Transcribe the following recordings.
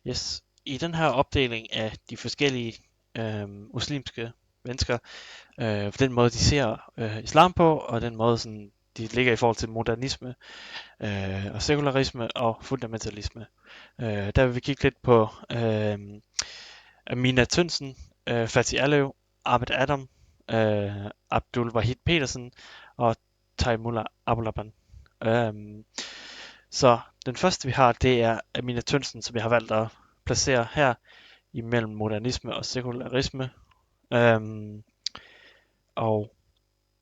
Yes. I den her opdeling af de forskellige muslimske mennesker, på den måde de ser islam på, og den måde sådan, de ligger i forhold til modernisme, og sekularisme og fundamentalisme. Der vil vi kigge lidt på Amina Tønsen, Fatih Alev, Ahmed Adam, Abdul Wahid Petersen og Taimullah Abulaban. Så den første vi har, det er Amina Tønsen, som jeg har valgt at placere her imellem modernisme og sekularisme. Øhm, og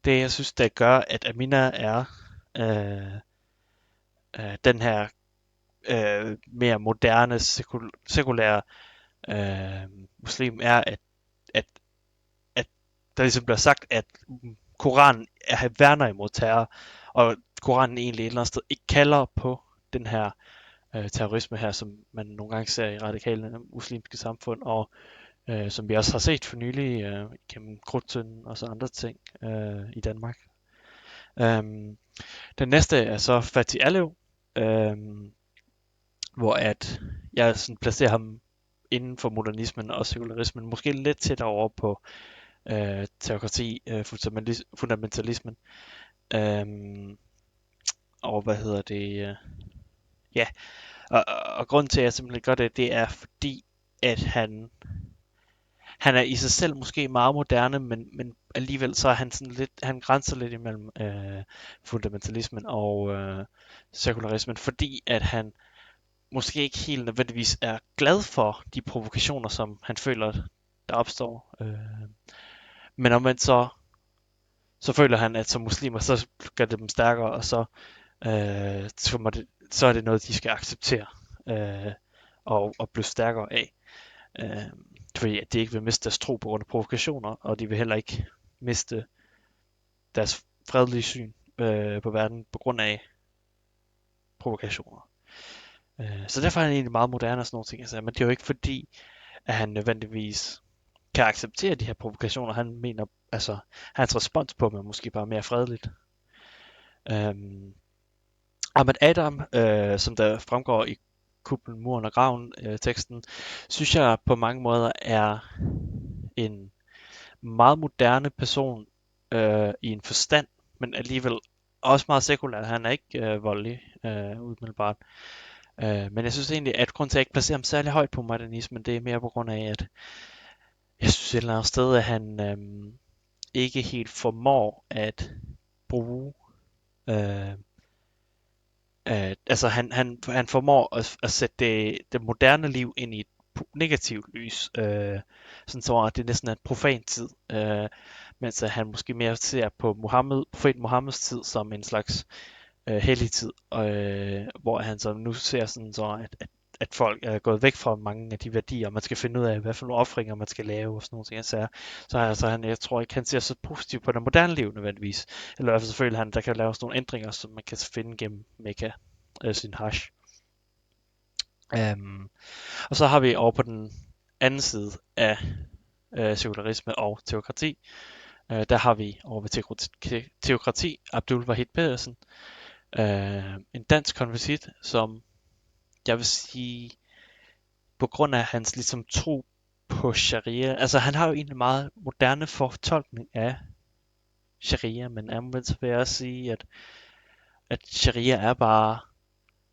det jeg synes, der gør, at Amina er øh, den her mere moderne, sekulære muslim, er, at, at der ligesom bliver sagt, at Koranen værner imod terror, og Koranen egentlig et eller andet sted ikke kalder på den her terrorisme her, som man nogle gange ser i radikale muslimske samfund, og som vi også har set for nylig gennem Krudttønden og så andre ting i Danmark. Den næste er så Fatih Alev, hvor at jeg sådan placerer ham inden for modernismen og sekularismen, måske lidt tættere over på teokrati, fundamentalismen. Og hvad hedder det? Ja, og grunden til, at jeg simpelthen gør det, det er fordi, at han er i sig selv måske meget moderne, men alligevel så er han sådan lidt, han grænser lidt imellem fundamentalismen og sekularismen, fordi at han måske ikke helt nødvendigvis er glad for de provokationer, som han føler, der opstår. Men omvendt så føler han, at som muslimer, så gør det dem stærkere, og så er det noget, de skal acceptere og blive stærkere af. Fordi at de ikke vil miste deres tro på grund af provokationer, og de vil heller ikke miste deres fredelige syn på verden på grund af provokationer. Så derfor er han egentlig meget moderne og sådan nogle ting. Altså, men det er jo ikke fordi, at han nødvendigvis kan acceptere de her provokationer. Han mener, altså, hans respons på dem er måske bare mere fredeligt. Ahmed Adam, som der fremgår i Kuplen, Muren og Graven teksten, synes jeg på mange måder er en meget moderne person i en forstand, men alligevel også meget sekulær. Han er ikke voldelig umiddelbart. Men jeg synes egentlig, at grund til at jeg ikke placerer ham særlig højt på modernismen, det er mere på grund af, at jeg synes et eller andet sted, at han ikke helt formår at bruge altså han formår at sætte det moderne liv ind i et negativt lys, sådan så at det næsten er en profan tid, mens han måske mere ser på profet Muhammeds tid som en slags hellig tid, hvor han så nu ser sådan så, at folk er gået væk fra mange af de værdier, man skal finde ud af, hvad for nogle offringer man skal lave og sådan nogle ting. Så altså, jeg tror ikke, han ser så positivt på det moderne liv nødvendigvis. Eller i hvert fald selvfølgelig, der kan laves nogle ændringer, som man kan finde gennem Mekka, sin hash. Og så har vi over på den anden side af sekularisme og teokrati. Der har vi over ved teokrati Abdul Wahid Petersen, en dansk konvertit, som jeg vil sige, på grund af hans ligesom tro på sharia, altså han har jo egentlig meget moderne fortolkning af sharia, men omvendt så vil jeg også sige, at sharia er bare,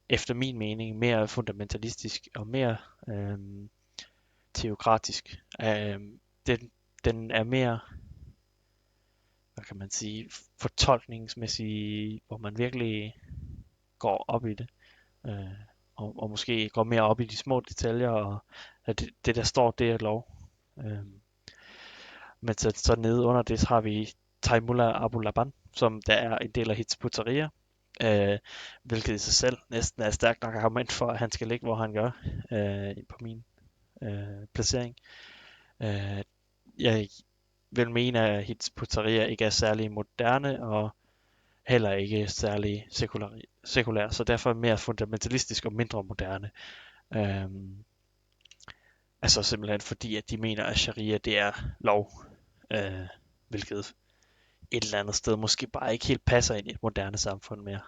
efter min mening, mere fundamentalistisk og mere teokratisk. Den er mere, hvad kan man sige, fortolkningsmæssig, hvor man virkelig går op i det. Og måske går mere op i de små detaljer, og at det der står, det er lov. Men så nede under det, så har vi Taimullah Abulaban, som der er en del af Hizb ut-Tahrir, hvilket i sig selv næsten er stærkt nok argument for, at han skal ligge, hvor han gør, på min placering. Jeg vil mene, at Hizb ut-Tahrir ikke er særlig moderne, og heller ikke særlig sekulær, så derfor mere fundamentalistisk og mindre moderne. Altså simpelthen fordi, at de mener, at sharia det er lov, hvilket et eller andet sted måske bare ikke helt passer ind i et moderne samfund mere.